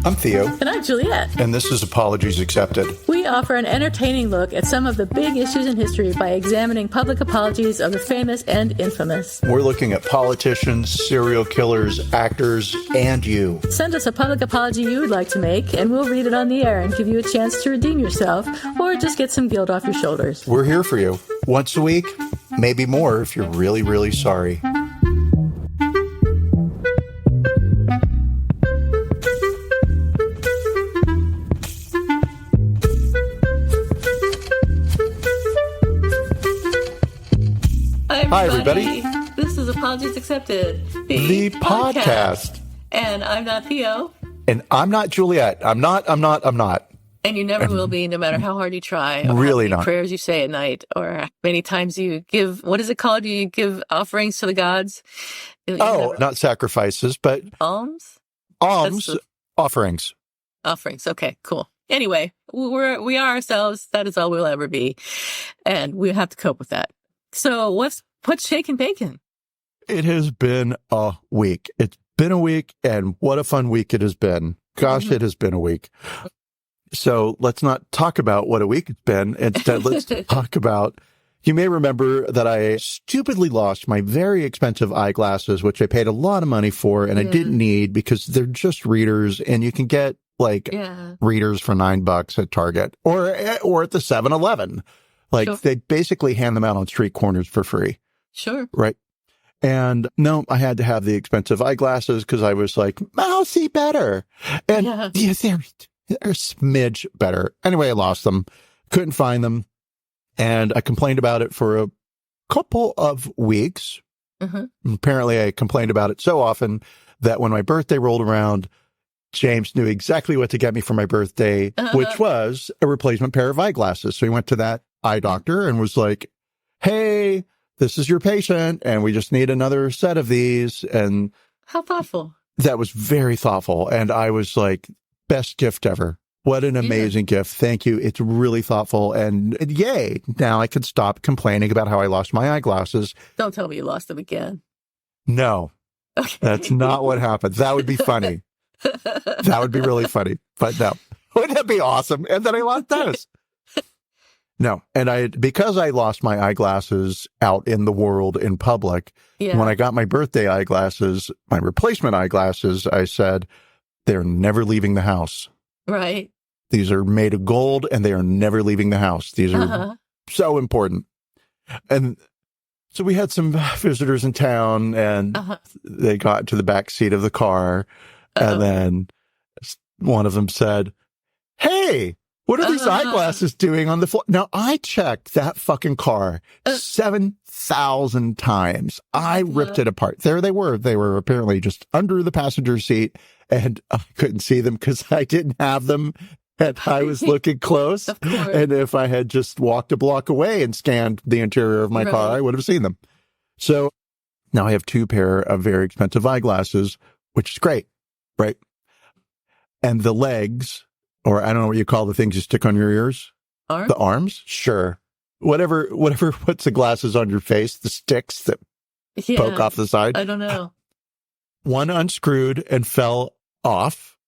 I'm Theo. And I'm Juliette. And this is Apologies Accepted. We offer an entertaining look at some of the big issues in history by examining public apologies of the famous and infamous. We're looking at politicians, serial killers, actors, and you. Send us a public apology you would like to make, and we'll read it on the air and give you a chance to redeem yourself or just get some guilt off your shoulders. We're here for you. Once a week, maybe more if you're really, really sorry. Hi, everybody. This is Apologies Accepted, the podcast. And I'm not Theo. And I'm not Juliette. I'm not. And you never will be, no matter how hard you try. Or really how many not. prayers you say at night, or how many times you give, what is it called? You give offerings to the gods? Not sacrifices, but alms? Offerings. Offerings. Okay, cool. Anyway, we are ourselves. That is all we'll ever be. And we have to cope with that. So what's shaking bacon? It has been a week. It's been a week, and what a fun week it has been. Gosh, It has been a week. So let's not talk about what a week it's been. Instead, let's talk about, you may remember that I stupidly lost my very expensive eyeglasses, which I paid a lot of money for, and I didn't need because they're just readers, and you can get readers for $9 at Target or at the 7-Eleven. They basically hand them out on street corners for free. Sure. Right. And no, I had to have the expensive eyeglasses because I was like, I'll see better. And they're a smidge better. Anyway, I lost them. Couldn't find them. And I complained about it for a couple of weeks. Apparently, I complained about it so often that when my birthday rolled around, James knew exactly what to get me for my birthday, which was a replacement pair of eyeglasses. So he went to that eye doctor and was like, hey, this is your patient, and we just need another set of these. And how thoughtful. That was very thoughtful. And I was like, best gift ever. What an amazing gift. Thank you. It's really thoughtful. And yay, now I can stop complaining about how I lost my eyeglasses. Don't tell me you lost them again. No, that's not what happened. That would be funny. That would be really funny. But no, wouldn't that be awesome? And then I lost those. No. And because I lost my eyeglasses out in the world in public, when I got my birthday eyeglasses, my replacement eyeglasses, I said, they're never leaving the house. Right. These are made of gold and they are never leaving the house. These are so important. And so we had some visitors in town and they got to the back seat of the car. And then one of them said, hey, what are these eyeglasses doing on the floor? Now, I checked that fucking car 7,000 times. I ripped it apart. There they were. They were apparently just under the passenger seat, and I couldn't see them because I didn't have them, and I was looking close. And if I had just walked a block away and scanned the interior of my car, I would have seen them. So now I have 2 pair of very expensive eyeglasses, which is great, right? And the legs, or I don't know what you call the things you stick on your ears. Arms? The arms? Sure. Whatever puts the glasses on your face, the sticks that poke off the side. I don't know. One unscrewed and fell off.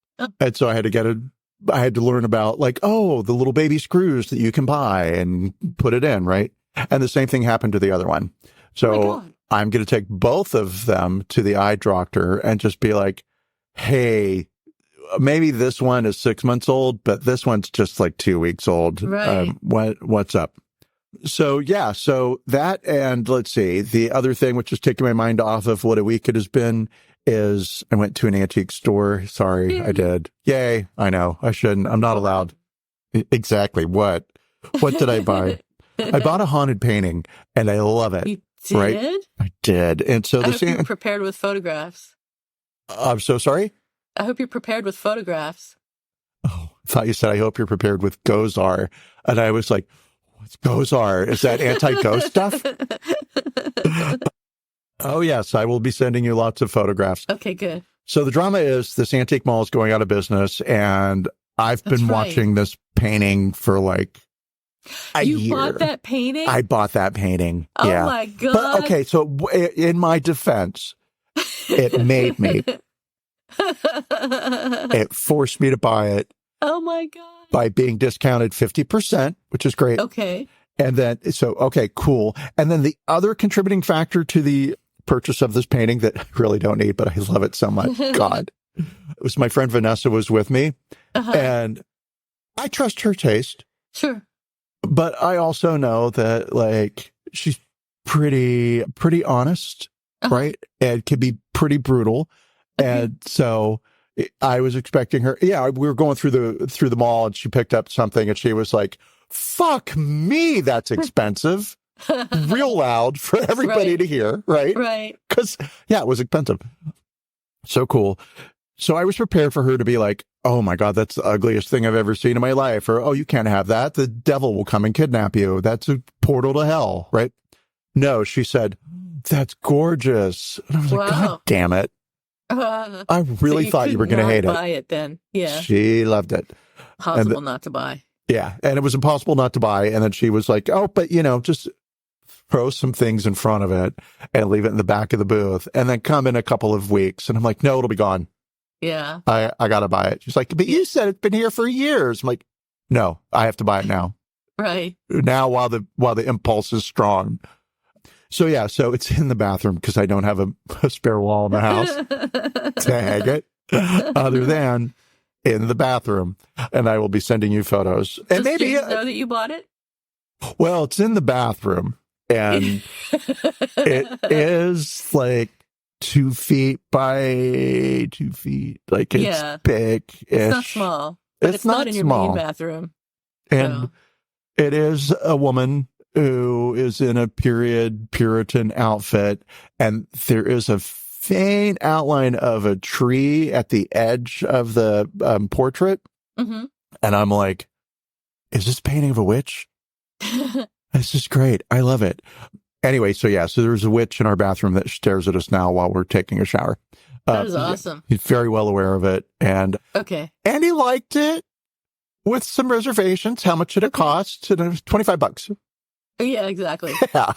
And so I had to learn about the little baby screws that you can buy and put it in, right? And the same thing happened to the other one. So I'm going to take both of them to the eye doctor and just be like, hey, maybe this one is 6 months old, but this one's just 2 weeks old. Right. What's up? So that, and let's see, the other thing which is taking my mind off of what a week it has been is I went to an antique store. Sorry, I did. Yay. I know. I shouldn't. I'm not allowed. Exactly. What did I buy? I bought a haunted painting and I love it. You did? Right? I did. And so I hope you're prepared with photographs. I'm so sorry. I hope you're prepared with photographs. Oh, I thought you said, I hope you're prepared with Gozar. And I was like, what's Gozar? Is that anti-ghost stuff? Oh, yes. I will be sending you lots of photographs. Okay, good. So the drama is this antique mall is going out of business. And I've been watching this painting for a year. You bought that painting? I bought that painting. Oh, my God. But, okay. So in my defense, it made me. It forced me to buy it Oh my God. by being discounted 50%, which is great. Okay. And then, okay, cool. And then the other contributing factor to the purchase of this painting that I really don't need, but I love it so much. God. It was my friend Vanessa was with me, and I trust her taste. Sure. But I also know that, like, she's pretty honest, right? And can be pretty brutal. And so I was expecting her. Yeah, we were going through the mall, and she picked up something, and she was like, "Fuck me, that's expensive." Real loud for everybody to hear, right? Right. Because, yeah, it was expensive. So cool. So I was prepared for her to be like, "Oh my God, that's the ugliest thing I've ever seen in my life." Or, "Oh, you can't have that. The devil will come and kidnap you. That's a portal to hell," right? No, she said, "That's gorgeous." And I was like, God damn it. I really thought you were going to hate it. Buy it then. Yeah. She loved it. Possible not to buy. Yeah. And it was impossible not to buy. And then she was like, "Oh, but just throw some things in front of it and leave it in the back of the booth and then come in a couple of weeks." And I'm like, "No, it'll be gone. Yeah. I got to buy it." She's like, "But you said it's been here for years." I'm like, "No, I have to buy it now." Right. Now, while the impulse is strong. So yeah, so it's in the bathroom because I don't have a spare wall in the house to hang it other than in the bathroom. And I will be sending you photos. And Does maybe James know that you bought it? Well, it's in the bathroom, and it is like 2 feet by 2 feet. Like, it's big. It's not small. But it's not in your main bathroom. And it is a woman who is in a period Puritan outfit, and there is a faint outline of a tree at the edge of the portrait. And I'm like, is this a painting of a witch? This is great. I love it. Anyway, so there's a witch in our bathroom that stares at us now while we're taking a shower. That is awesome. He's very well aware of it. And he liked it with some reservations. How much did it cost? And it was $25. Yeah, exactly. Yeah.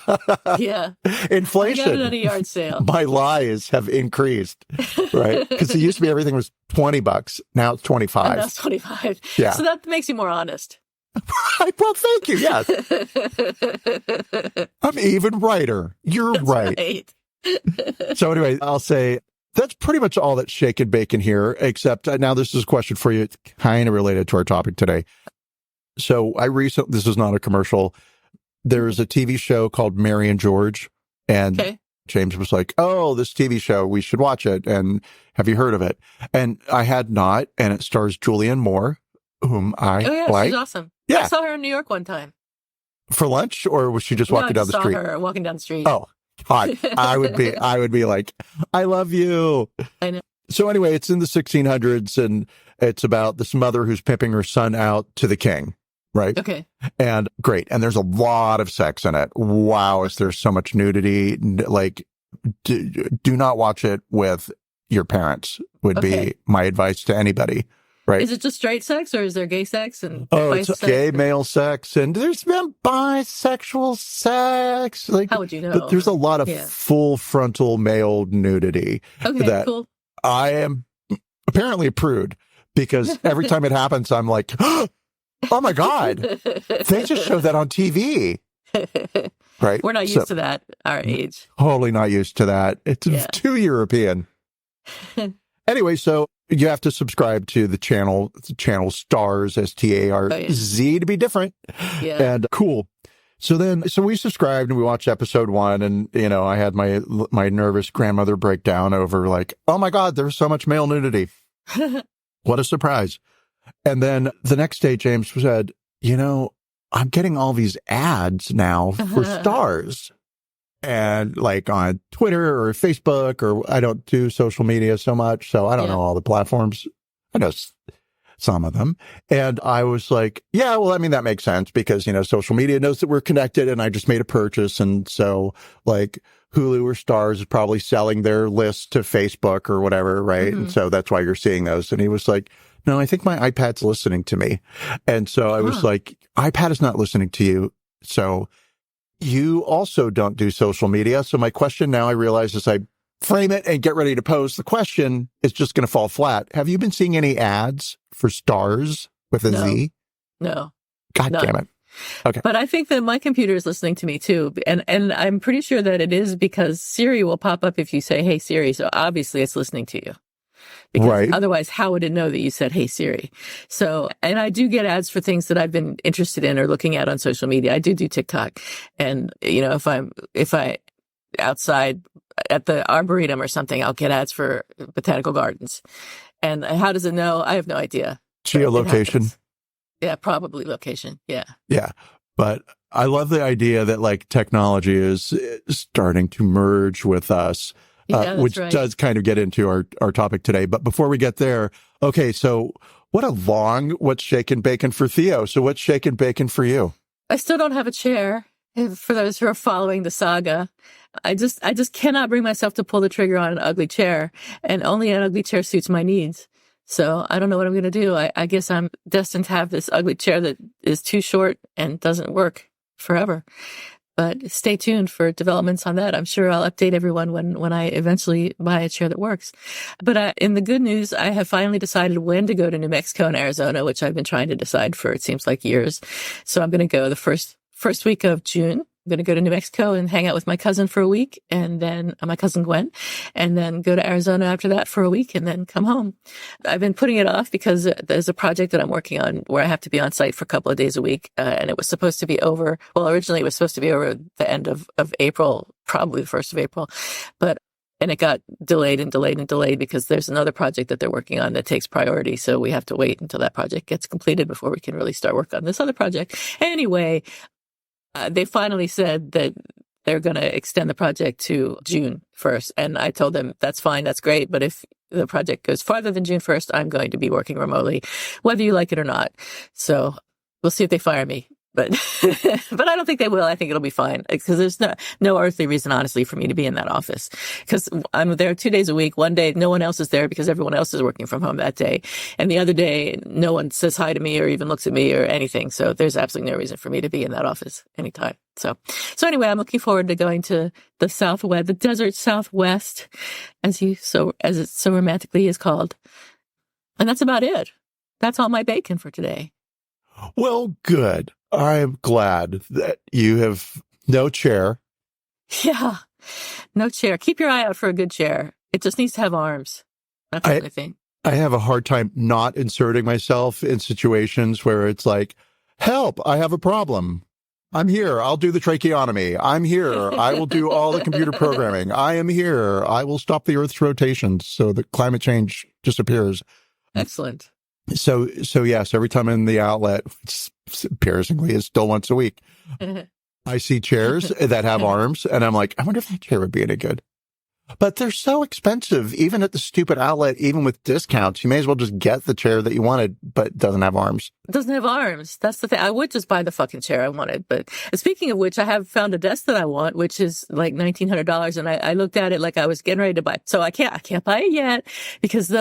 Yeah. Inflation. I got it at a yard sale. My lies have increased, right? Because it used to be everything was $20. Now it's $25. And that's $25. Yeah. So that makes you more honest. Well, thank you. Yes. I'm even righter. You're right. So anyway, I'll say that's pretty much all that's shake and bake in here, except now this is a question for you. It's kind of related to our topic today. So this is not a commercial. There's a TV show called Mary and George, and James was like, "Oh, this TV show, we should watch it. And have you heard of it?" And I had not, and it stars Julianne Moore, whom I like. She's awesome. Yeah. I saw her in New York one time. For lunch, or was she just walking down the street? I saw her walking down the street. Oh, hot. I would be like, "I love you." I know. So anyway, it's in the 1600s, and it's about this mother who's pimping her son out to the king. Right. Okay. And great. And there's a lot of sex in it. Wow. There's so much nudity. Like, do not watch it with your parents would be my advice to anybody. Right. Is it just straight sex, or is there gay sex? It's gay male sex, and there's been bisexual sex. Like, how would you know? But there's a lot of full frontal male nudity. Okay, cool. I am apparently a prude, because every time it happens, I'm like, "Oh my God, they just showed that on TV." Right. We're not used to that, our age. Totally not used to that. It's too European. Anyway, so you have to subscribe to the channel Stars, STARZ, to be different. Yeah. And cool. So we subscribed and we watched episode 1, and, I had my nervous grandmother breakdown over like, "Oh my God, there's so much male nudity." What a surprise. And then the next day, James said, "I'm getting all these ads now for Stars." And like on Twitter or Facebook, or I don't do social media so much, so I don't know all the platforms. I know some of them. And I was like, yeah, well, I mean, that makes sense because, social media knows that we're connected, and I just made a purchase. And so like Hulu or Stars is probably selling their list to Facebook or whatever, right? And so that's why you're seeing those. And he was like, "No, I think my iPad's listening to me." And so I was like, "iPad is not listening to you. So you also don't do social media." So my question now, I realize, is I frame it and get ready to pose the question, it's just going to fall flat. Have you been seeing any ads for stars with a Z? No. God damn it. Okay. But I think that my computer is listening to me too. And I'm pretty sure that it is because Siri will pop up if you say, hey, Siri. So obviously it's listening to you. Because otherwise, how would it know that you said, hey, Siri? So, and I do get ads for things that I've been interested in or looking at on social media. I do TikTok. And, if I outside at the Arboretum or something, I'll get ads for botanical gardens. And how does it know? I have no idea. Geolocation. Yeah, probably location. Yeah. Yeah. But I love the idea that like technology is starting to merge with us, which does kind of get into our topic today. But before we get there, okay, so what's shaken bacon for Theo? So what's shaken bacon for you? I still don't have a chair. For those who are following the saga, I just cannot bring myself to pull the trigger on an ugly chair, and only an ugly chair suits my needs. So I don't know what I'm going to do. I guess I'm destined to have this ugly chair that is too short and doesn't work forever. But stay tuned for developments on that. I'm sure I'll update everyone when I eventually buy a chair that works. But in the good news, I have finally decided when to go to New Mexico and Arizona, which I've been trying to decide for, it seems like, years. So I'm going to go the first week of June. I'm going to go to New Mexico and hang out with my cousin for a week, and then my cousin Gwen, and then go to Arizona after that for a week and then come home. I've been putting it off because there's a project that I'm working on where I have to be on site for a couple of days a week. And it was supposed to be over. Well, originally it was supposed to be over the end of April, probably the 1st of April, and it got delayed because there's another project that they're working on that takes priority. So we have to wait until that project gets completed before we can really start work on this other project. Anyway, they finally said that they're going to extend the project to June 1st. And I told them, that's fine, that's great. But if the project goes farther than June 1st, I'm going to be working remotely, whether you like it or not. So we'll see if they fire me. But I don't think they will. I think it'll be fine because there's no earthly reason, honestly, for me to be in that office because I'm there 2 days a week. One day, no one else is there because everyone else is working from home that day. And the other day, no one says hi to me or even looks at me or anything. So there's absolutely no reason for me to be in that office anytime. So anyway, I'm looking forward to going to the Southwest, the desert Southwest, as it so romantically is called. And that's about it. That's all my bacon for today. Well, good. I'm glad that you have no chair. Yeah, no chair. Keep your eye out for a good chair. It just needs to have arms. That's the only thing. I have a hard time not inserting myself in situations where it's like, help, I have a problem. I'm here. I'll do the tracheotomy. I'm here. I will do all the computer programming. I am here. I will stop the Earth's rotation so that climate change disappears. Excellent. So yes, every time I'm in the outlet, which embarrassingly is still once a week, I see chairs that have arms, and I'm like, I wonder if that chair would be any good. But they're so expensive, even at the stupid outlet, even with discounts. You may as well just get the chair that you wanted, but it doesn't have arms. It doesn't have arms. That's the thing. I would just buy the fucking chair I wanted. But speaking of which, I have found a desk that I want, which is like $1,900. And I looked at it like I was getting ready to buy it. So I can't buy it yet because the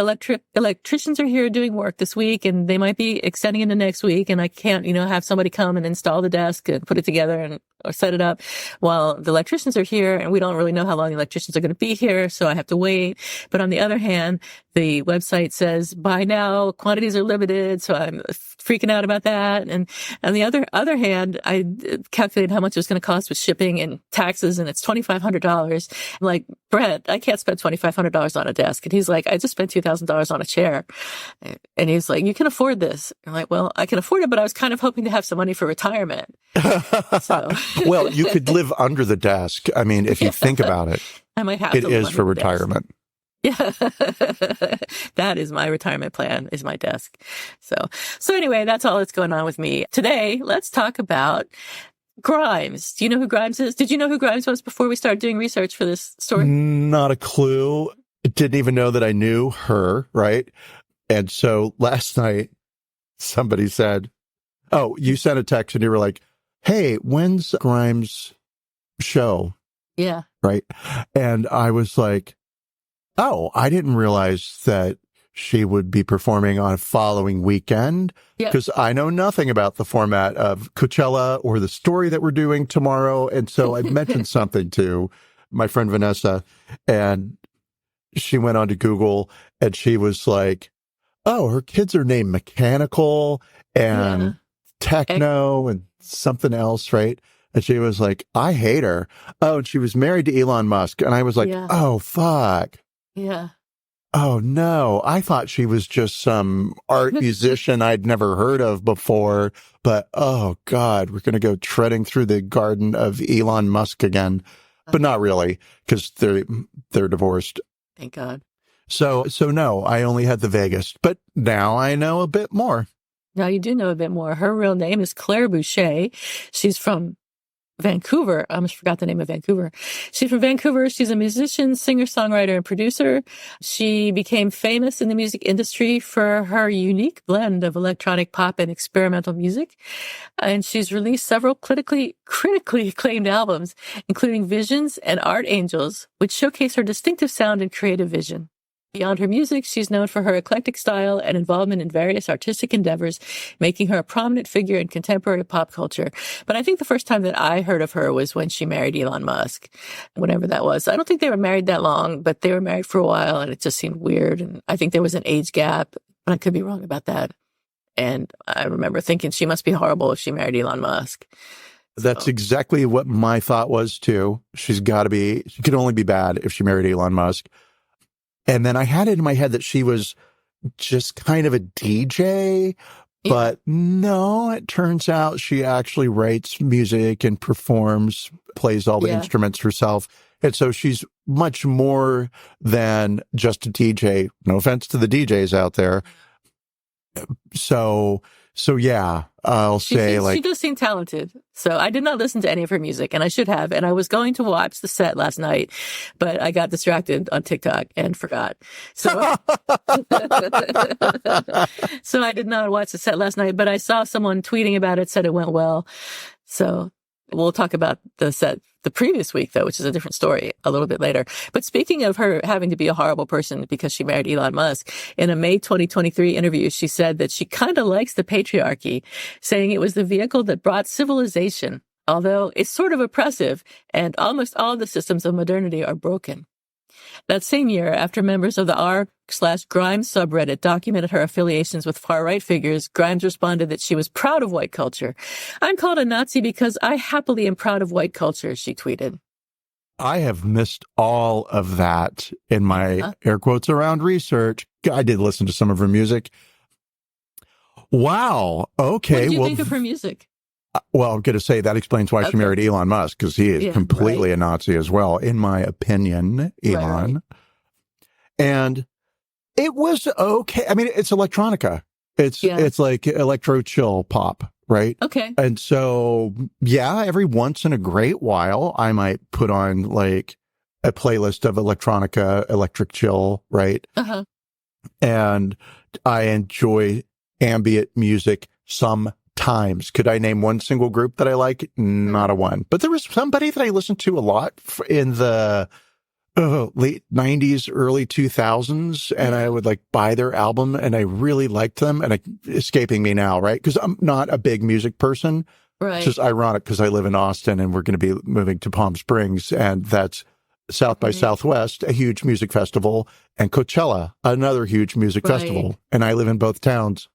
electricians are here doing work this week and they might be extending into next week. And I can't, have somebody come and install the desk and put it together or set it up while the electricians are here. And we don't really know how long the electricians are going to be here. So I have to wait. But on the other hand, the website says buy now, quantities are limited. So I'm freaking out about that. And on the other hand, I calculated how much it was going to cost with shipping and taxes, and it's $2,500. I'm like, Brett, I can't spend $2,500 on a desk. And he's like, I just spent $2,000 on a chair. And he's like, you can afford this. I'm like, well, I can afford it, but I was kind of hoping to have some money for retirement. So. Well, you could live under the desk. I mean, if you think about it, I might have it is for retirement. Desk. Yeah, that is my retirement plan, is my desk. So anyway, that's all that's going on with me. Today, let's talk about Grimes. Do you know who Grimes is? Did you know who Grimes was before we started doing research for this story? Not a clue. Didn't even know that I knew her, right? And so last night, somebody said, oh, you sent a text and you were like, hey, when's Grimes' show? Yeah. Right. And I was like, oh, I didn't realize that she would be performing on a following weekend because I know nothing about the format of Coachella or the story that we're doing tomorrow. And so I mentioned something to my friend Vanessa, and she went onto Google and she was like, oh, her kids are named Mechanical and Yeah. Techno and something else, right? And she was like, I hate her. Oh, and she was married to Elon Musk. And I was like, Yeah. oh, fuck. Yeah. Oh, no. I thought she was just some art musician I'd never heard of before. But, oh, God, we're going to go treading through the garden of Elon Musk again. But not really, because they're divorced. Thank God. So no, I only had the vaguest. But now I know a bit more. Now you do know a bit more. Her real name is Claire Boucher. She's from Vancouver. I almost forgot the name of Vancouver. She's from Vancouver. She's a musician, singer, songwriter, and producer. She became famous in the music industry for her unique blend of electronic pop and experimental music. And she's released several critically acclaimed albums, including Visions and Art Angels, which showcase her distinctive sound and creative vision. Beyond her music, she's known for her eclectic style and involvement in various artistic endeavors, making her a prominent figure in contemporary pop culture. But I think the first time that I heard of her was when she married Elon Musk, whenever that was. I don't think they were married that long, but they were married for a while, and it just seemed weird. And I think there was an age gap, but I could be wrong about that. And I remember thinking she must be horrible if she married Elon Musk. That's exactly what my thought was, too. She could only be bad if she married Elon Musk. And then I had it in my head that she was just kind of a DJ, but no, it turns out she actually writes music and performs, plays all the instruments herself. And so she's much more than just a DJ. No offense to the DJs out there. So yeah, she does seem talented. So I did not listen to any of her music, and I should have. And I was going to watch the set last night, but I got distracted on TikTok and forgot. So, so I did not watch the set last night, but I saw someone tweeting about it, said it went well. So we'll talk about the set the previous week, though, which is a different story a little bit later. But speaking of her having to be a horrible person because she married Elon Musk, in a May 2023 interview, she said that she kind of likes the patriarchy, saying it was the vehicle that brought civilization, although it's sort of oppressive and almost all the systems of modernity are broken. That same year, after members of the r/Grimes subreddit documented her affiliations with far-right figures, Grimes responded that she was proud of white culture. I'm called a Nazi because I happily am proud of white culture, she tweeted. I have missed all of that in my air quotes around research. I did listen to some of her music. Wow. Okay. What did you think of her music? Well, I'm going to say that explains why she married Elon Musk, because he is completely a Nazi as well, in my opinion, Elon. Right. And it was okay. I mean, it's electronica. It's like electro chill pop, right? Okay. And so, yeah, every once in a great while, I might put on like a playlist of electronica, electric chill, right? Uh-huh. And I enjoy ambient music sometimes. Could I name one single group that I like? Not a one. But there was somebody that I listened to a lot in the late 90s, early 2000s, and I would like buy their album, and I really liked them, and escaping me now, right? Because I'm not a big music person. Right. It's just ironic because I live in Austin, and we're going to be moving to Palm Springs, and that's South by Southwest, a huge music festival, and Coachella, another huge music festival. And I live in both towns.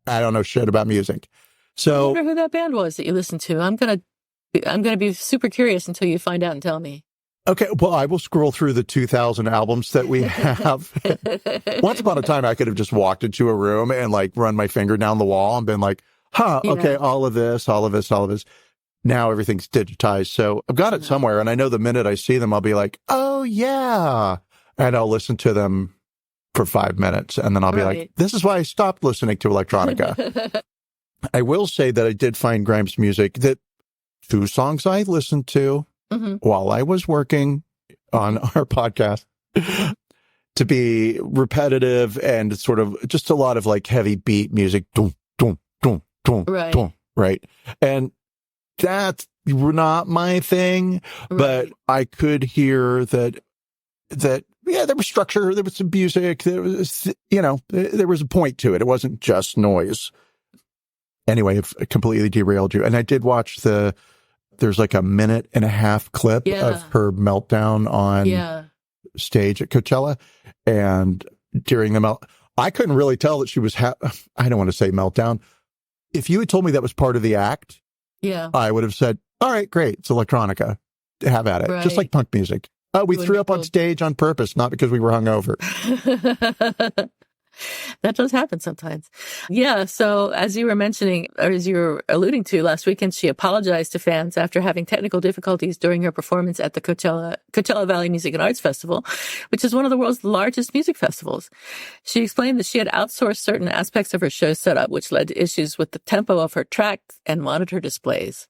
I don't know shit about music. So I wonder who that band was that you listened to. I'm gonna be super curious until you find out and tell me. Okay, well, I will scroll through the 2000 albums that we have. Once upon a time, I could have just walked into a room and like run my finger down the wall and been like, okay, all of this. Now everything's digitized. So I've got it somewhere. And I know the minute I see them, I'll be like, oh, yeah. And I'll listen to them for 5 minutes. And then I'll be like, this is why I stopped listening to electronica. I will say that I did find Grimes' music, that 2 songs I listened to while I was working on our podcast, to be repetitive and sort of just a lot of like heavy beat music. Dun, dun, dun, dun, dun, right. And that's not my thing, but I could hear that, yeah, there was structure, there was some music, there was, there was a point to it. It wasn't just noise. Anyway, I've completely derailed you. And I did watch there's like a 1.5-minute clip of her meltdown on stage at Coachella. And during the I couldn't really tell that she was, I don't want to say meltdown. If you had told me that was part of the act, Yeah. I would have said, all right, great. It's electronica. Have at it. Right. Just like punk music. We threw up on stage on purpose, not because we were hungover. That does happen sometimes. Yeah. So as you were mentioning, or as you were alluding to, last weekend, she apologized to fans after having technical difficulties during her performance at the Coachella Valley Music and Arts Festival, which is one of the world's largest music festivals. She explained that she had outsourced certain aspects of her show setup, which led to issues with the tempo of her tracks and monitor displays.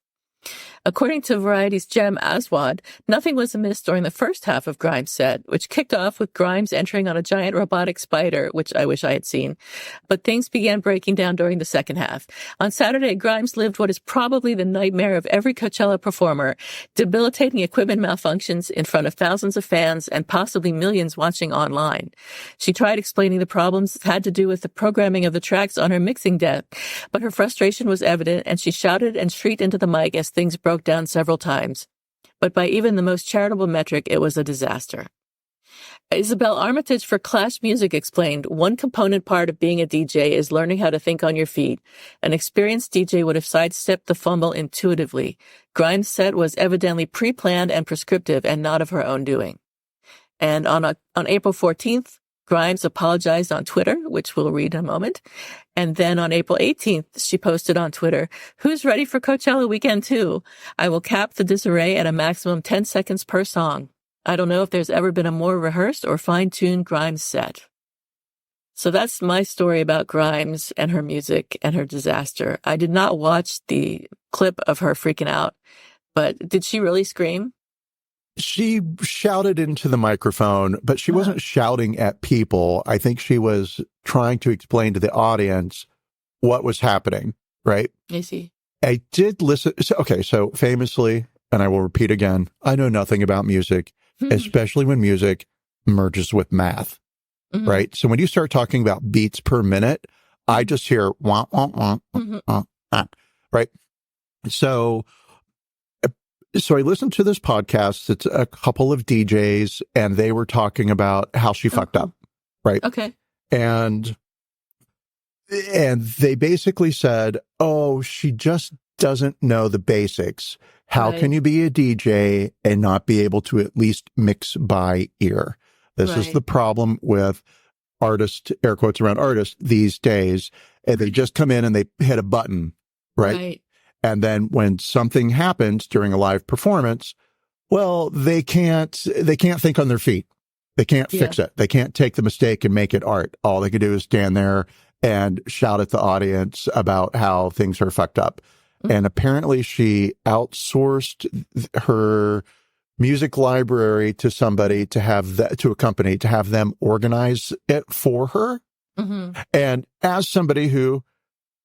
According to Variety's Jem Aswad, nothing was amiss during the first half of Grimes' set, which kicked off with Grimes entering on a giant robotic spider, which I wish I had seen. But things began breaking down during the second half. On Saturday, Grimes lived what is probably the nightmare of every Coachella performer, debilitating equipment malfunctions in front of thousands of fans and possibly millions watching online. She tried explaining the problems had to do with the programming of the tracks on her mixing deck, but her frustration was evident and she shouted and shrieked into the mic as things broke down several times. But by even the most charitable metric, it was a disaster. Isabel Armitage for Clash Music explained, one component part of being a DJ is learning how to think on your feet. An experienced DJ would have sidestepped the fumble intuitively. Grimes' set was evidently pre-planned and prescriptive and not of her own doing. And on April 14th, Grimes apologized on Twitter, which we'll read in a moment. And then on April 18th, she posted on Twitter, "Who's ready for Coachella weekend 2? I will cap the disarray at a maximum 10 seconds per song. I don't know if there's ever been a more rehearsed or fine-tuned Grimes set." So that's my story about Grimes and her music and her disaster. I did not watch the clip of her freaking out, but did she really scream? She shouted into the microphone, but she wasn't shouting at people. I think she was trying to explain to the audience what was happening, right? I see. I did listen. So famously, and I will repeat again, I know nothing about music, especially when music merges with math, right? So when you start talking about beats per minute, I just hear wah, wah, wah, right? So I listened to this podcast. It's a couple of DJs, and they were talking about how she fucked up, right? Okay. And they basically said, "Oh, she just doesn't know the basics. How can you be a DJ and not be able to at least mix by ear?" This is the problem with artists, air quotes around artists these days. And they just come in and they hit a button, right? And then when something happens during a live performance, well, they can't think on their feet. They can't fix it. They can't take the mistake and make it art. All they can do is stand there and shout at the audience about how things are fucked up. And apparently she outsourced her music library to somebody to have to a company to have them organize it for her. And as somebody who,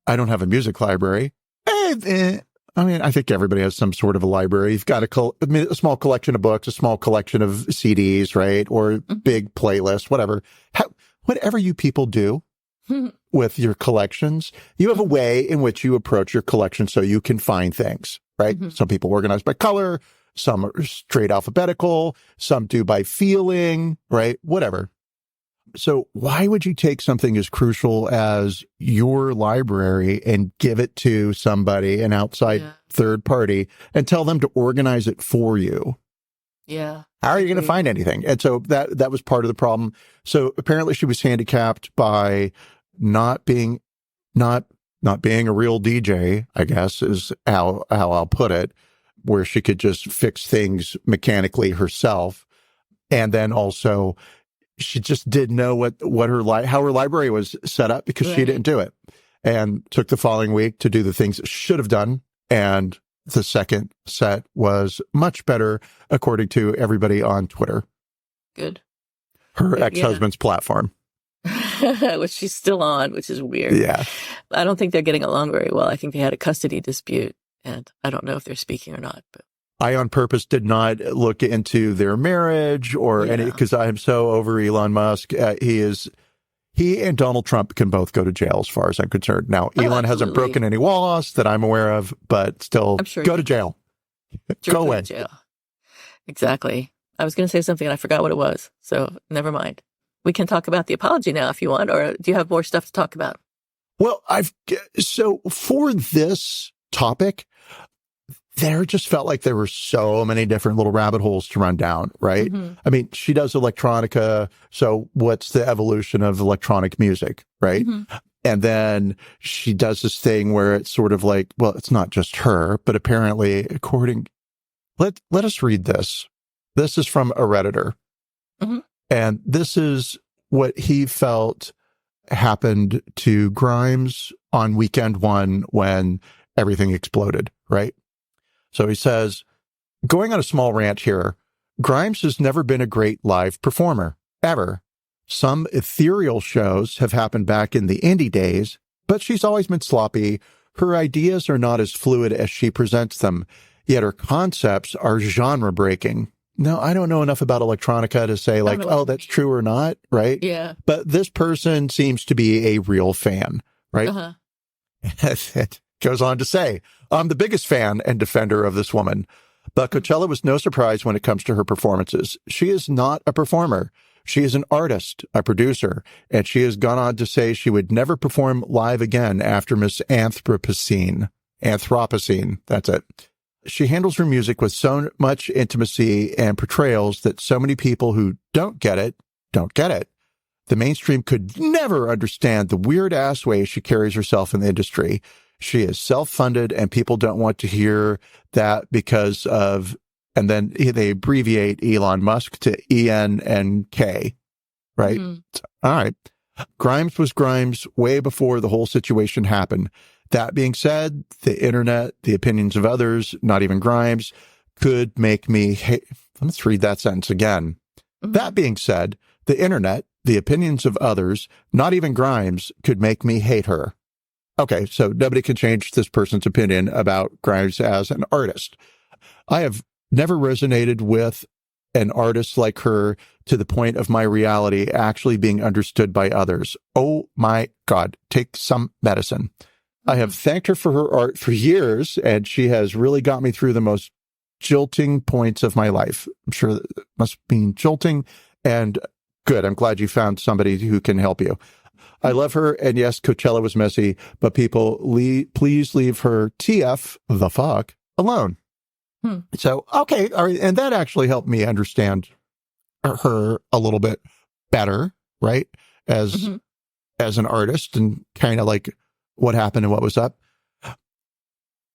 I don't have a music library. I mean, I think everybody has some sort of a library. You've got a small collection of books, a small collection of CDs, right? Or big playlists, whatever. Whatever you people do with your collections, you have a way in which you approach your collection so you can find things, right? Some people organize by color, some are straight alphabetical, some do by feeling, right? Whatever. So why would you take something as crucial as your library and give it to somebody, an outside third party, and tell them to organize it for you? Yeah. How are you going to find anything? And so that was part of the problem. So apparently she was handicapped by not being a real DJ, I guess is how I'll put it, where she could just fix things mechanically herself. And then also she just didn't know how her library was set up because she didn't do it, and took the following week to do the things it should have done. And the second set was much better, according to everybody on Twitter. Good. Her ex-husband's platform. Which she's still on, which is weird. Yeah. I don't think they're getting along very well. I think they had a custody dispute, and I don't know if they're speaking or not, but I, on purpose, did not look into their marriage or any, because I am so over Elon Musk. He and Donald Trump can both go to jail as far as I'm concerned. Now, Elon hasn't broken any laws that I'm aware of, but still, go to jail. Go away. to jail. Exactly. I was going to say something and I forgot what it was. So never mind. We can talk about the apology now if you want, or do you have more stuff to talk about? Well, so for this topic, there just felt like there were so many different little rabbit holes to run down, right? Mm-hmm. I mean, she does electronica. So what's the evolution of electronic music, right? Mm-hmm. And then she does this thing where it's sort of like, well, it's not just her, but apparently let us read this. This is from a Redditor. Mm-hmm. And this is what he felt happened to Grimes on weekend one when everything exploded, right? So he says, going on a small rant here, Grimes has never been a great live performer, ever. Some ethereal shows have happened back in the indie days, but she's always been sloppy. Her ideas are not as fluid as she presents them, yet her concepts are genre-breaking. No, I don't know enough about electronica to say like, oh, that's true or not, right? Yeah. But this person seems to be a real fan, right? Uh-huh. It goes on to say, I'm the biggest fan and defender of this woman, but Coachella was no surprise when it comes to her performances. She is not a performer. She is an artist, a producer, and she has gone on to say she would never perform live again after Miss Anthropocene. That's it. She handles her music with so much intimacy and portrayals that so many people who don't get it. The mainstream could never understand the weird-ass way she carries herself in the industry. She is self-funded, and people don't want to hear that because of, and then they abbreviate Elon Musk to EN and K, right? Mm-hmm. All right. Grimes was Grimes way before the whole situation happened. That being said, the internet, the opinions of others, not even Grimes, could make me hate. Let's read that sentence again. Mm-hmm. That being said, the internet, the opinions of others, not even Grimes, could make me hate her. Okay, so nobody can change this person's opinion about Grimes as an artist. I have never resonated with an artist like her to the point of my reality actually being understood by others. Oh my God, take some medicine. I have thanked her for her art for years, and she has really got me through the most jolting points of my life. I'm sure that must mean jolting, and good. I'm glad you found somebody who can help you. I love her, and yes, Coachella was messy, but people, please leave her TF, the fuck, alone. So, okay, all right, and that actually helped me understand her a little bit better, right? As an artist, and kind of like what happened and what was up.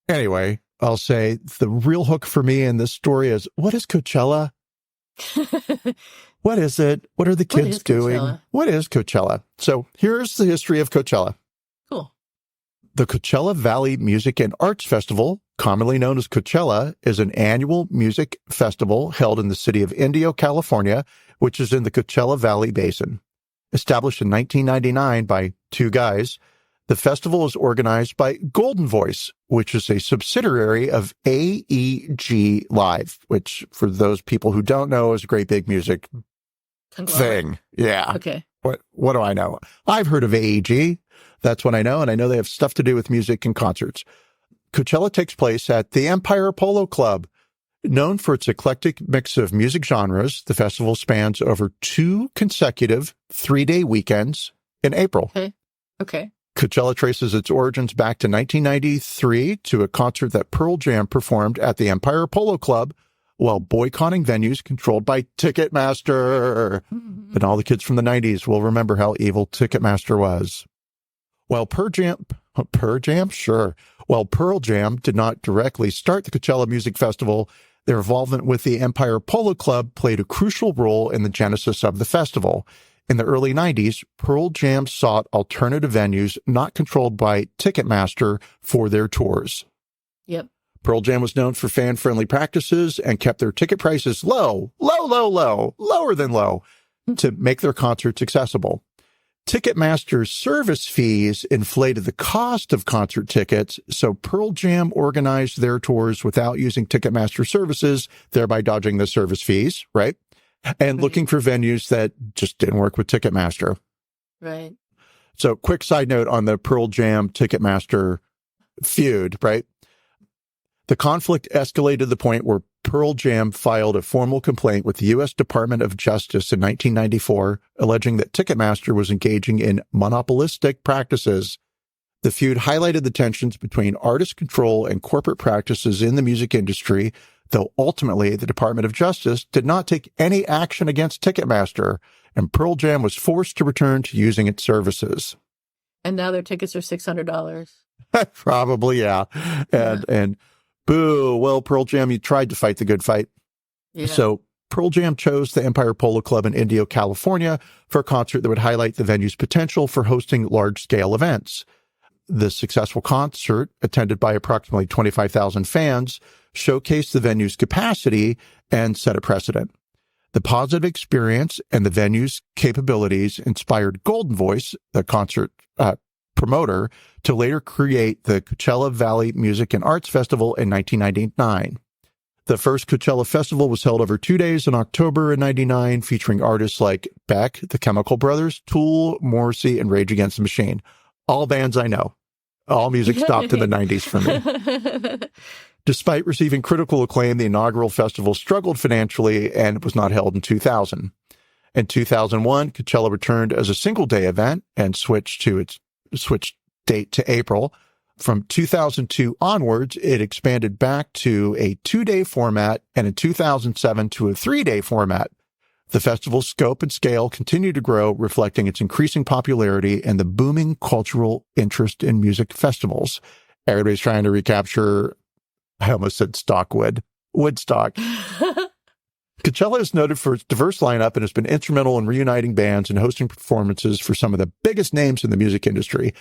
Anyway, I'll say the real hook for me in this story is, what is Coachella? What is it? What are the kids doing? What is Coachella? So here's the history of Coachella. Cool. The Coachella Valley Music and Arts Festival, commonly known as Coachella, is an annual music festival held in the city of Indio, California, which is in the Coachella Valley Basin. Established in 1999 by two guys, the festival is organized by Golden Voice, which is a subsidiary of AEG Live, which, for those people who don't know, is a great big music thing. Yeah. Okay. What do I know? I've heard of AEG. That's what I know, and I know they have stuff to do with music and concerts. Coachella takes place at the Empire Polo Club. Known for its eclectic mix of music genres, the festival spans over 2 consecutive 3-day weekends in April. Okay. Coachella traces its origins back to 1993 to a concert that Pearl Jam performed at the Empire Polo Club while boycotting venues controlled by Ticketmaster. And all the kids from the 90s will remember how evil Ticketmaster was. While Pearl Jam did not directly start the Coachella Music Festival, their involvement with the Empire Polo Club played a crucial role in the genesis of the festival. In the early 90s, Pearl Jam sought alternative venues not controlled by Ticketmaster for their tours. Yep. Pearl Jam was known for fan-friendly practices and kept their ticket prices lower than low, to make their concerts accessible. Ticketmaster's service fees inflated the cost of concert tickets, so Pearl Jam organized their tours without using Ticketmaster services, thereby dodging the service fees, right? And looking for venues that just didn't work with Ticketmaster. Right. So quick side note on the Pearl Jam Ticketmaster feud, right? The conflict escalated to the point where Pearl Jam filed a formal complaint with the U.S. Department of Justice in 1994, alleging that Ticketmaster was engaging in monopolistic practices. The feud highlighted the tensions between artist control and corporate practices in the music industry, though ultimately the Department of Justice did not take any action against Ticketmaster, and Pearl Jam was forced to return to using its services. And now their tickets are $600. Probably, yeah. And boo, well, Pearl Jam, you tried to fight the good fight. Yeah. So Pearl Jam chose the Empire Polo Club in Indio, California, for a concert that would highlight the venue's potential for hosting large-scale events. The successful concert, attended by approximately 25,000 fans, showcased the venue's capacity and set a precedent. The positive experience and the venue's capabilities inspired Golden Voice, the concert promoter, to later create the Coachella Valley Music and Arts Festival in 1999. The first Coachella Festival was held over 2 days in October in 99, featuring artists like Beck, the Chemical Brothers, Tool, Morrissey, and Rage Against the Machine. All bands I know. All music stopped in the 90s for me. Despite receiving critical acclaim, the inaugural festival struggled financially and was not held in 2000. In 2001, Coachella returned as a single-day event and switched date to April. From 2002 onwards, it expanded back to a 2-day format, and in 2007 to a 3-day format. The festival's scope and scale continue to grow, reflecting its increasing popularity and the booming cultural interest in music festivals. Everybody's trying to recapture, I almost said Woodstock. Coachella is noted for its diverse lineup and has been instrumental in reuniting bands and hosting performances for some of the biggest names in the music industry.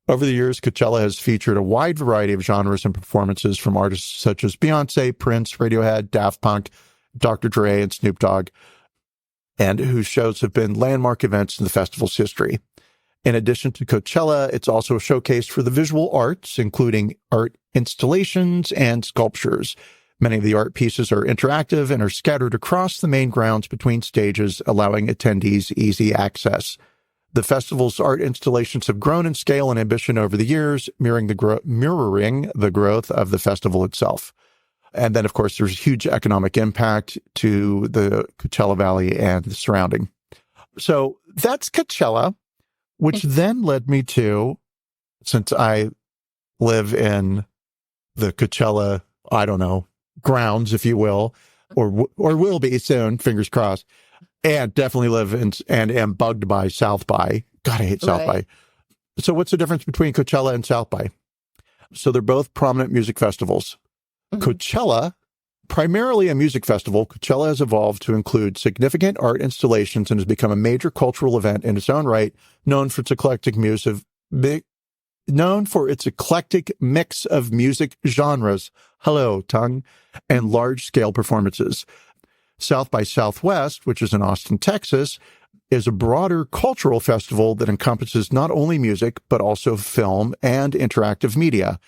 Over the years, Coachella has featured a wide variety of genres and performances from artists such as Beyoncé, Prince, Radiohead, Daft Punk, Dr. Dre, and Snoop Dogg, and whose shows have been landmark events in the festival's history. In addition to Coachella, it's also a showcase for the visual arts, including art installations and sculptures. Many of the art pieces are interactive and are scattered across the main grounds between stages, allowing attendees easy access. The festival's art installations have grown in scale and ambition over the years, mirroring the growth of the festival itself. And then, of course, there's huge economic impact to the Coachella Valley and the surrounding. So that's Coachella, which then led me to, since I live in the Coachella, I don't know, grounds, if you will, or will be soon, fingers crossed, and definitely live in and am bugged by South by. God, I hate South by. So what's the difference between Coachella and South by? So they're both prominent music festivals. Coachella, primarily a music festival, Coachella has evolved to include significant art installations and has become a major cultural event in its own right, known for its eclectic mix of music genres, hello, tongue, and large-scale performances. South by Southwest, which is in Austin, Texas, is a broader cultural festival that encompasses not only music, but also film and interactive media.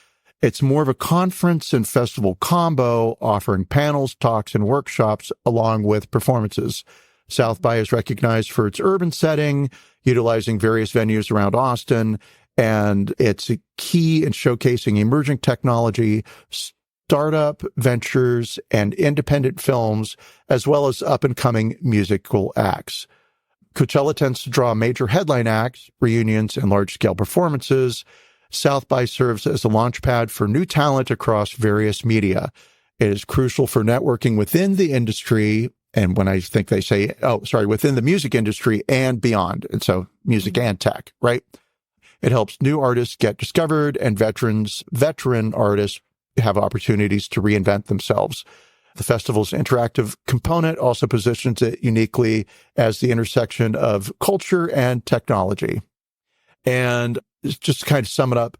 It's more of a conference and festival combo, offering panels, talks, and workshops along with performances. South by is recognized for its urban setting, utilizing various venues around Austin, and it's a key in showcasing emerging technology, startup ventures, and independent films, as well as up-and-coming musical acts. Coachella tends to draw major headline acts, reunions, and large-scale performances. South by serves as a launchpad for new talent across various media. It is crucial for networking within the industry, and when I think they say, within the music industry and beyond. And so music and tech, right? It helps new artists get discovered and veteran artists have opportunities to reinvent themselves. The festival's interactive component also positions it uniquely as the intersection of culture and technology. And just to kind of sum it up,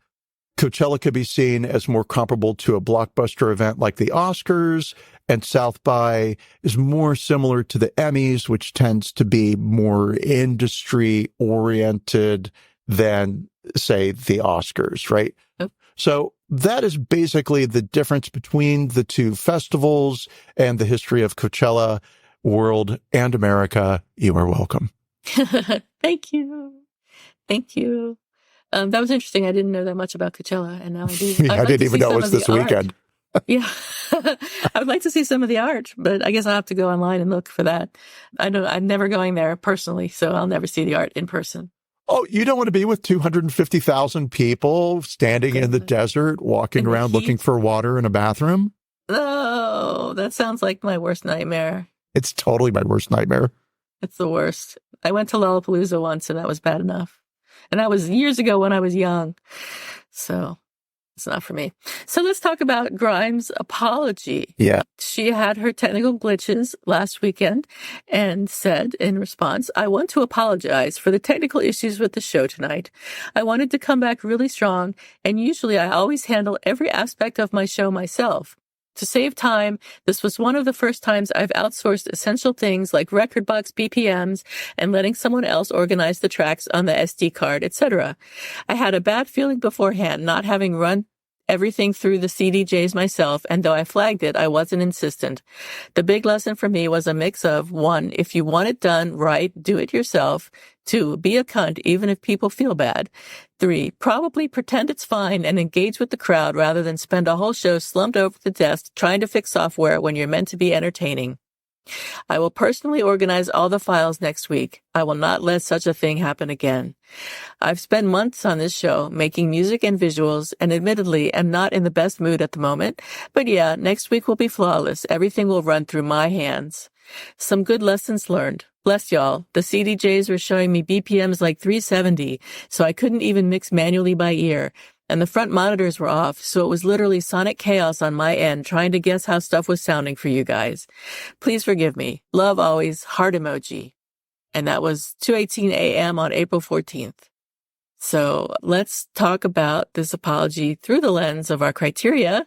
Coachella could be seen as more comparable to a blockbuster event like the Oscars, and South by is more similar to the Emmys, which tends to be more industry-oriented than, say, the Oscars, right? Yep. So that is basically the difference between the two festivals and the history of Coachella, world, and America. You are welcome. Thank you. Thank you. That was interesting. I didn't know that much about Coachella, and now I do. I didn't even know it was this weekend. Yeah. I would like to see some of the art, but I guess I'll have to go online and look for that. I'm never going there personally, so I'll never see the art in person. Oh, you don't want to be with 250,000 people standing in the God. desert, walking In the around looking heat. for water in a bathroom? Oh, that sounds like my worst nightmare. It's totally my worst nightmare. It's the worst. I went to Lollapalooza once and that was bad enough. And that was years ago when I was young. So it's not for me. So let's talk about Grimes' apology. Yeah. She had her technical glitches last weekend and said in response, I want to apologize for the technical issues with the show tonight. I wanted to come back really strong, and usually I always handle every aspect of my show myself. To save time, this was one of the first times I've outsourced essential things like record box BPMs and letting someone else organize the tracks on the SD card, etc. I had a bad feeling beforehand not having run everything through the CDJs myself, and though I flagged it, I wasn't insistent. The big lesson for me was a mix of 1, if you want it done right, do it yourself. 2, be a cunt even if people feel bad. 3, probably pretend it's fine and engage with the crowd rather than spend a whole show slumped over the desk trying to fix software when you're meant to be entertaining. I will personally organize all the files next week. I will not let such a thing happen again. I've spent months on this show making music and visuals, and admittedly am not in the best mood at the moment. But yeah, next week will be flawless. Everything will run through my hands. Some good lessons learned. Bless y'all. The CDJs were showing me BPMs like 370, so I couldn't even mix manually by ear. And the front monitors were off, so it was literally sonic chaos on my end trying to guess how stuff was sounding for you guys. Please forgive me. Love always, heart emoji. And that was 2:18 a.m. on April 14th. So let's talk about this apology through the lens of our criteria.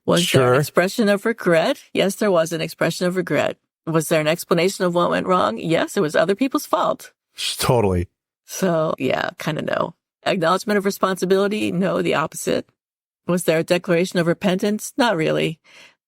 Was there an expression of regret? Yes, there was an expression of regret. Was there an explanation of what went wrong? Yes, it was other people's fault. Totally. So yeah, kind of no. Acknowledgement of responsibility? No, the opposite. Was there a declaration of repentance? Not really.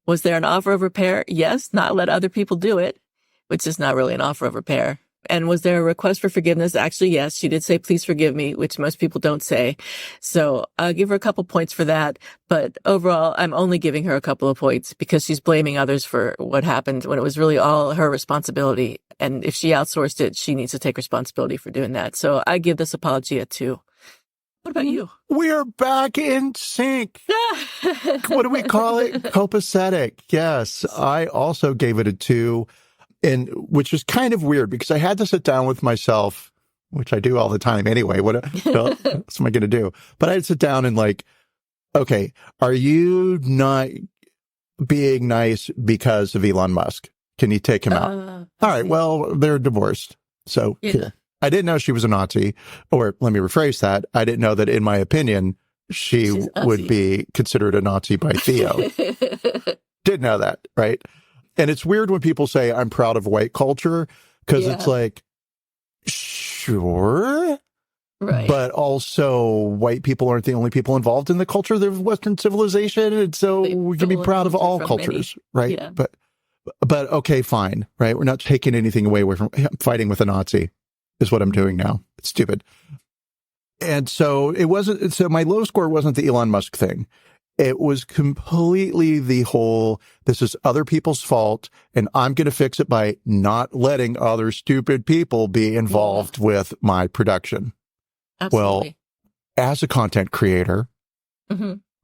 Was there an offer of repair? Yes, not let other people do it, which is not really an offer of repair. And was there a request for forgiveness? Actually, yes, she did say, please forgive me, which most people don't say. So I'll give her a couple points for that. But overall, I'm only giving her a couple of points because she's blaming others for what happened when it was really all her responsibility. And if she outsourced it, she needs to take responsibility for doing that. So I give this apology a 2. What about you? We're back in sync. What do we call it? Copacetic. Yes. I also gave it a 2. And which was kind of weird because I had to sit down with myself, which I do all the time anyway. What am I going to do? But I had to sit down and like, okay, are you not being nice because of Elon Musk? Can you take him out? All right. Well, they're divorced. So cool. I didn't know she was a Nazi, or let me rephrase that. I didn't know that in my opinion, she would be considered a Nazi by Theo. Didn't know that. Right. And it's weird when people say, I'm proud of white culture, because it's like, sure. Right. But also, white people aren't the only people involved in the culture of Western civilization. And so we can be proud of all cultures, right? Yeah. But okay, fine, right? We're not taking anything away from fighting with a Nazi, is what I'm doing now. It's stupid. And so it wasn't, so my low score wasn't the Elon Musk thing. It was completely the whole, this is other people's fault, and I'm going to fix it by not letting other stupid people be involved with my production. Absolutely. Well, as a content creator,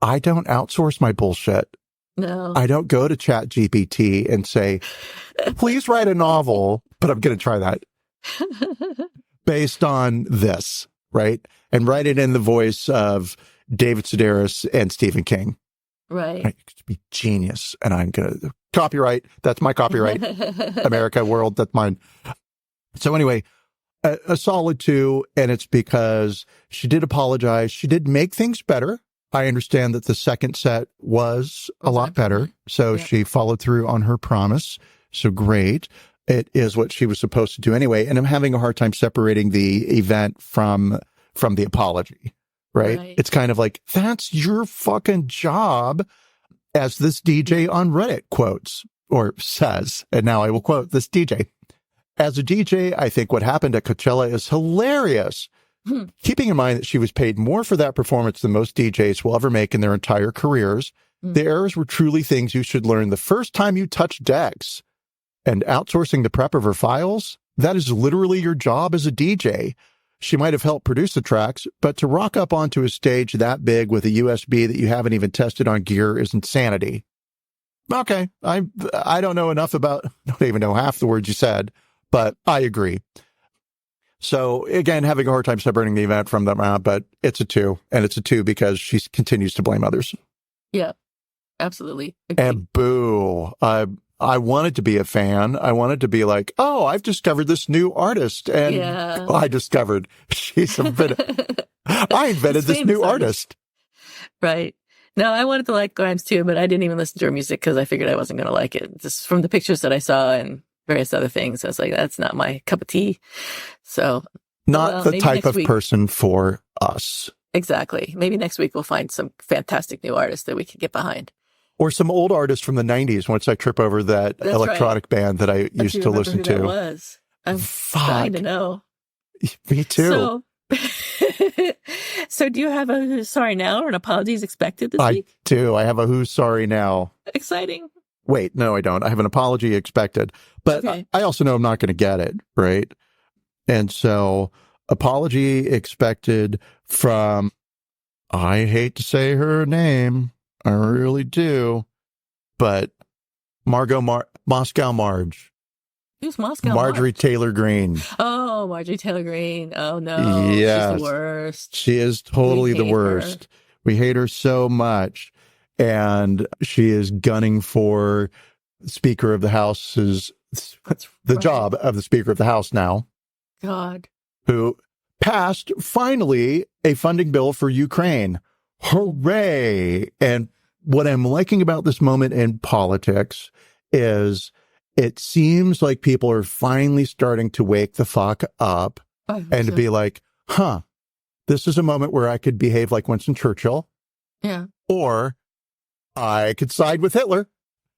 I don't outsource my bullshit. No. I don't go to ChatGPT and say, please write a novel, but I'm going to try that based on this, right? And write it in the voice of David Sedaris and Stephen King. Right. It could be genius. And I'm going to copyright. That's my copyright. America, world, that's mine. So anyway, a solid 2. And it's because she did apologize. She did make things better. I understand that the second set was a lot better. So she followed through on her promise. So great. It is what she was supposed to do anyway. And I'm having a hard time separating the event from the apology. Right? It's kind of like, that's your fucking job, as this DJ on Reddit quotes or says. And now I will quote this DJ. As a DJ, I think what happened at Coachella is hilarious. Keeping in mind that she was paid more for that performance than most DJs will ever make in their entire careers. The errors were truly things you should learn the first time you touch decks. And outsourcing the prep of her files, that is literally your job as a DJ. She might have helped produce the tracks, but to rock up onto a stage that big with a USB that you haven't even tested on gear is insanity. Okay, I don't know enough about, don't even know half the words you said, but I agree. So again, having a hard time separating the event from them, but it's a 2, and it's a 2 because she continues to blame others. Yeah, absolutely. Agreed. And boo, I wanted to be a fan. I wanted to be like, oh, I've discovered this new artist. And I discovered she's a bit, I invented this new artist. Right. No, I wanted to like Grimes too, but I didn't even listen to her music because I figured I wasn't going to like it. Just from the pictures that I saw and various other things, I was like, that's not my cup of tea. So. Not the type of person for us. Exactly. Maybe next week we'll find some fantastic new artists that we could get behind. Or some old artists from the 90s once I trip over that electronic band that I used to listen to. That was. I'm dying to know. Me too. So do you have a who's sorry now or an apologies expected this week? I do. I have a who's sorry now. Exciting. Wait, no, I don't. I have an apology expected. But I also know I'm not going to get it, right? And so apology expected from, I hate to say her name. I really do. But Moscow Marge. Who's Moscow Marjorie Marge? Taylor Greene. Oh, Marjorie Taylor Greene. Oh, no. Yes. She's the worst. She is totally the worst. We hate her so much. And she is gunning for Speaker of the House's, the job of the Speaker of the House now. God. Who passed, finally, a funding bill for Ukraine. Hooray! And what I'm liking about this moment in politics is it seems like people are finally starting to wake the fuck up and to be like, this is a moment where I could behave like Winston Churchill. Yeah. Or I could side with Hitler.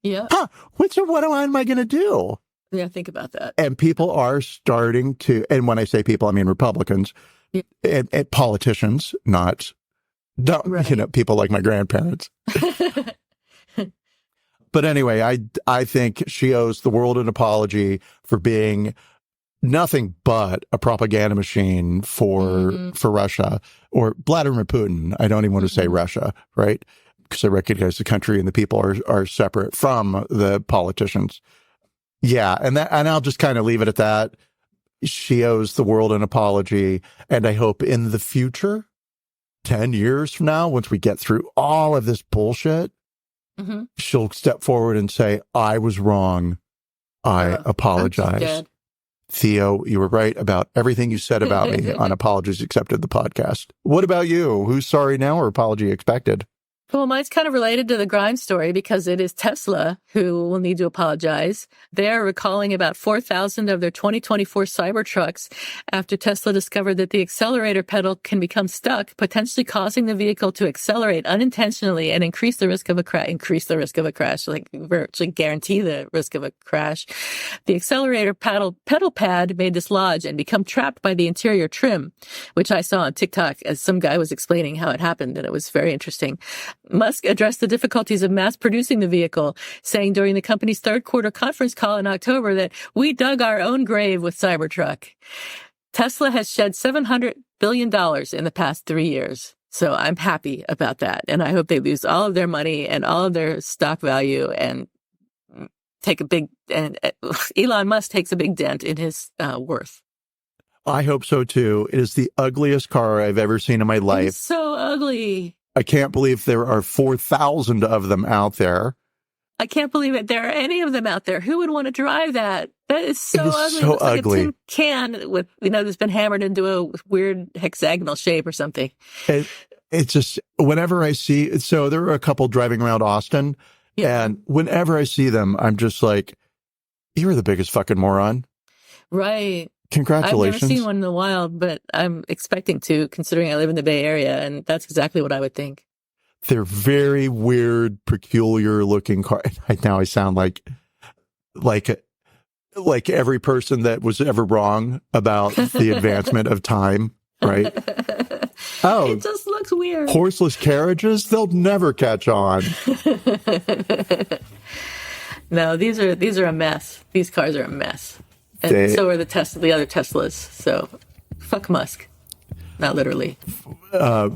Yeah. What am I going to do? Yeah, think about that. And people are starting to, and when I say people, I mean Republicans and politicians, not people like my grandparents. But anyway, I think she owes the world an apology for being nothing but a propaganda machine for Russia or Vladimir Putin. I don't even want to say Russia, right? Because I recognize the country and the people are separate from the politicians. Yeah, and I'll just kind of leave it at that. She owes the world an apology, and I hope in the future, 10 years from now, once we get through all of this bullshit, she'll step forward and say, I was wrong. I apologize. Theo, you were right about everything you said about me on Apologies Accepted, the podcast. What about you? Who's sorry now or apology expected? Well, mine's kind of related to the Grimes story because it is Tesla who will need to apologize. They're recalling about 4,000 of their 2024 Cybertrucks after Tesla discovered that the accelerator pedal can become stuck, potentially causing the vehicle to accelerate unintentionally and increase the risk of a crash, like virtually guarantee the risk of a crash. The accelerator pedal pad may dislodge and become trapped by the interior trim, which I saw on TikTok as some guy was explaining how it happened, and it was very interesting. Musk addressed the difficulties of mass producing the vehicle, saying during the company's third quarter conference call in October that we dug our own grave with Cybertruck. Tesla has shed $700 billion in the past 3 years. So I'm happy about that. And I hope they lose all of their money and all of their stock value and Elon Musk takes a big dent in his worth. I hope so too. It is the ugliest car I've ever seen in my life. It's so ugly. I can't believe there are 4,000 of them out there. I can't believe it. There are any of them out there. Who would want to drive that? That is so ugly. So it looks ugly. Like a tin can with, that's been hammered into a weird hexagonal shape or something. It's just, whenever I see, so there are a couple driving around Austin, and whenever I see them, I'm just like, you're the biggest fucking moron. Right. Congratulations. I've never seen one in the wild, but I'm expecting to, considering I live in the Bay Area, and that's exactly what I would think. They're very weird, peculiar looking cars. Now I sound like every person that was ever wrong about the advancement of time, right? Oh, It just looks weird. horseless carriages, they'll never catch on. No, these are a mess. These cars are a mess. And so are the other Teslas. So fuck Musk. Not literally.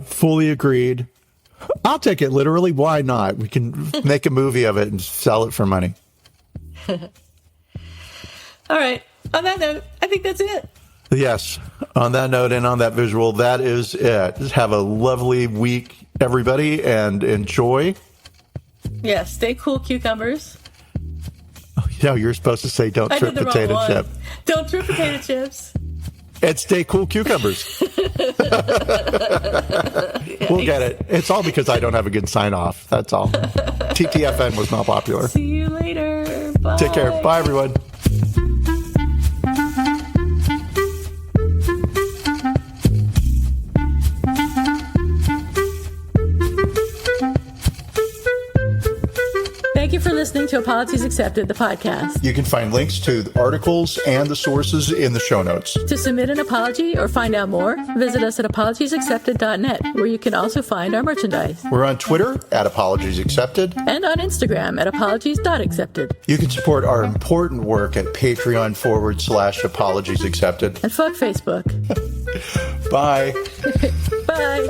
Fully agreed. I'll take it literally. Why not? We can make a movie of it and sell it for money. All right. On that note, I think that's it. Yes. On that note and on that visual, that is it. Have a lovely week, everybody, and enjoy. Yeah, stay cool, cucumbers. Yeah, you're supposed to say don't trip potato chip. Don't trip potato chips. And stay cool, cucumbers. We'll get it. It's all because I don't have a good sign off. That's all. TTFN was not popular. See you later. Bye. Take care. Bye, everyone. Thank you for listening to Apologies Accepted, the podcast. You can find links to the articles and the sources in the show notes. To submit an apology or find out more, visit us at apologiesaccepted.net, where you can also find our merchandise. We're on Twitter at Apologies Accepted. And on Instagram at apologies.accepted. You can support our important work at Patreon/Apologies Accepted. And fuck Facebook. Bye. Bye.